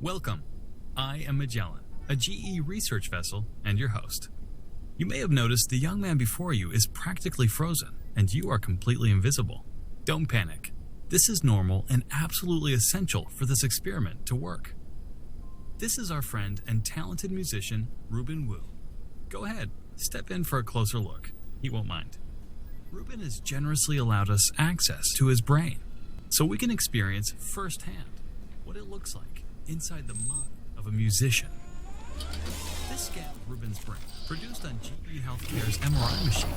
Welcome. I am Magellan, a GE research vessel and your host. You may have noticed the young man before you is practically frozen and you are completely invisible. Don't panic. This is normal and absolutely essential for this experiment to work. This is our friend and talented musician, Ruben Wu. Go ahead, step in for a closer look. He won't mind. Ruben has generously allowed us access to his brain, so we can experience firsthand what it looks like inside the mind of a musician. This scan of Ruben's brain, produced on GE Healthcare's MRI machine,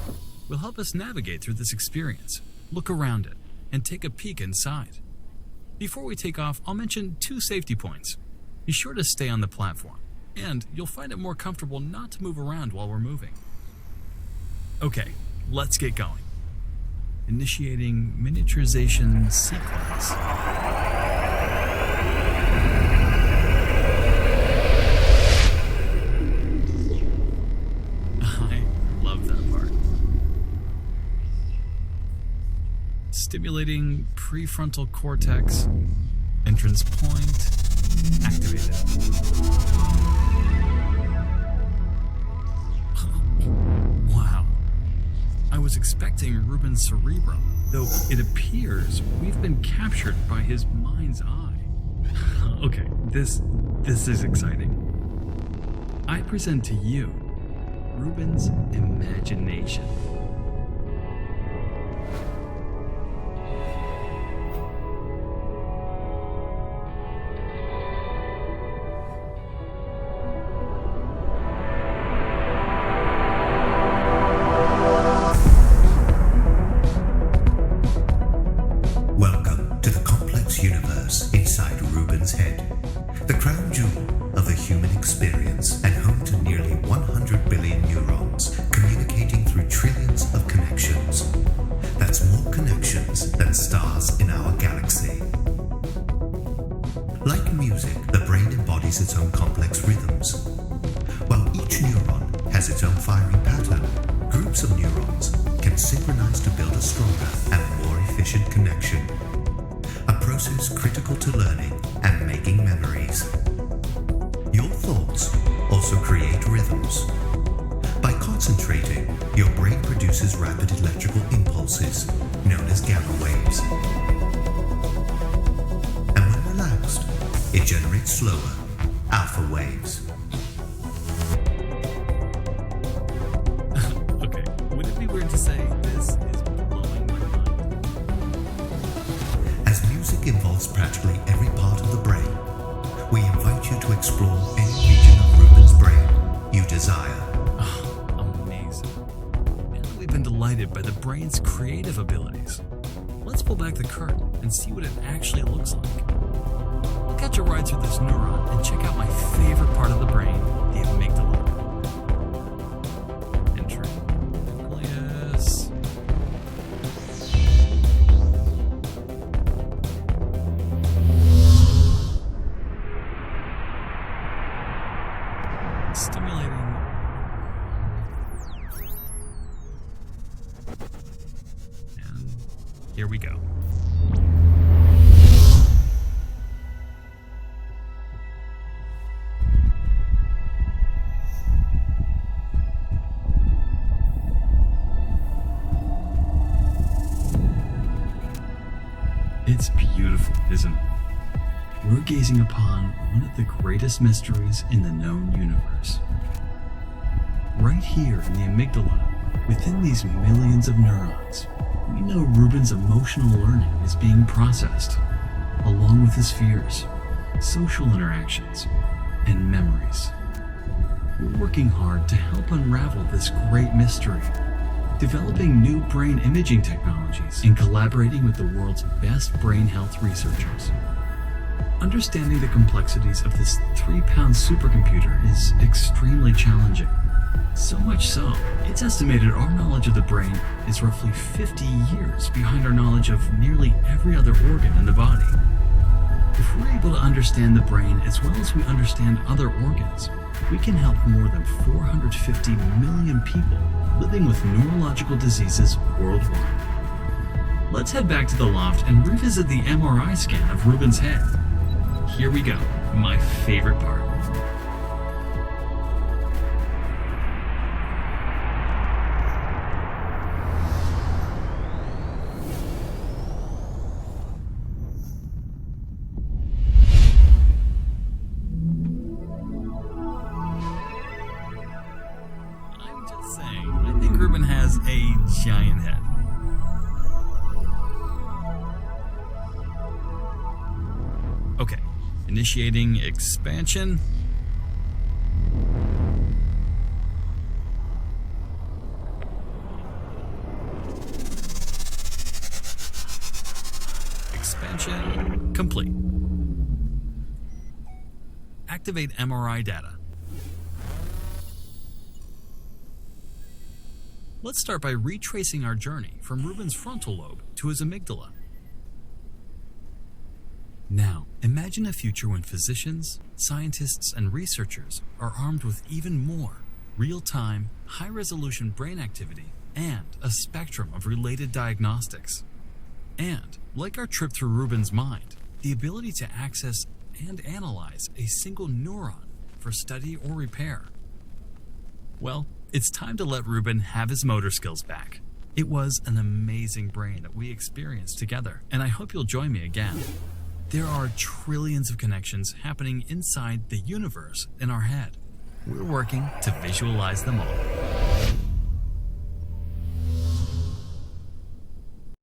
will help us navigate through this experience, look around it, and take a peek inside. Before we take off, I'll mention 2 safety points. Be sure to stay on the platform, and you'll find it more comfortable not to move around while we're moving. Okay, let's get going. Initiating miniaturization sequence. I love that part. Stimulating prefrontal cortex. Entrance point activated. Wow. I was expecting Ruben's cerebrum, though it appears we've been captured by his mind's eye. Okay, this is exciting. I present to you Ruben's imagination. Welcome to the complex universe inside Ruben's head, the crown jewel of the human experience and home to nearly 100 billion neurons communicating through trillions of connections. That's more connections than stars in our galaxy. Like music, the brain embodies its own complex rhythms. While each neuron has its own firing pattern, groups of neurons can synchronize to build a stronger and more efficient connection. A process critical to learning and making memories. Your thoughts also create rhythms. By concentrating, your brain produces rapid electrical impulses, known as gamma waves. And when relaxed, it generates slower, alpha waves. Okay, would it be weird to say this is blowing my mind? As music involves practically every part of the brain, we invite you to explore any region of Ruben's brain you desire. Amazing. And we've been delighted by the brain's creative abilities. Let's pull back the curtain and see what it actually looks like. I'll catch a ride through this neuron and check out my favorite part of the brain, the amygdala. Entering nucleus. Stimulating. And here we go. It's beautiful, isn't it? We're gazing upon one of the greatest mysteries in the known universe. Right here in the amygdala, within these millions of neurons, we know Ruben's emotional learning is being processed, along with his fears, social interactions, and memories. We're working hard to help unravel this great mystery, developing new brain imaging technologies and collaborating with the world's best brain health researchers. Understanding the complexities of this 3-pound supercomputer is extremely challenging. So much so, it's estimated our knowledge of the brain is roughly 50 years behind our knowledge of nearly every other organ in the body. If we're able to understand the brain as well as we understand other organs, we can help more than 450 million people living with neurological diseases worldwide. Let's head back to the loft and revisit the MRI scan of Ruben's head. here we go, my favorite part. I'm just saying, I think Ruben has a giant head. Okay, initiating expansion. Expansion complete. Activate MRI data. Let's start by retracing our journey from Ruben's frontal lobe to his amygdala. Now, imagine a future when physicians, scientists, and researchers are armed with even more real-time, high-resolution brain activity and a spectrum of related diagnostics. And, like our trip through Ruben's mind, the ability to access and analyze a single neuron for study or repair. Well, it's time to let Ruben have his motor skills back. It was an amazing brain that we experienced together, and I hope you'll join me again. There are trillions of connections happening inside the universe in our head. We're working to visualize them all.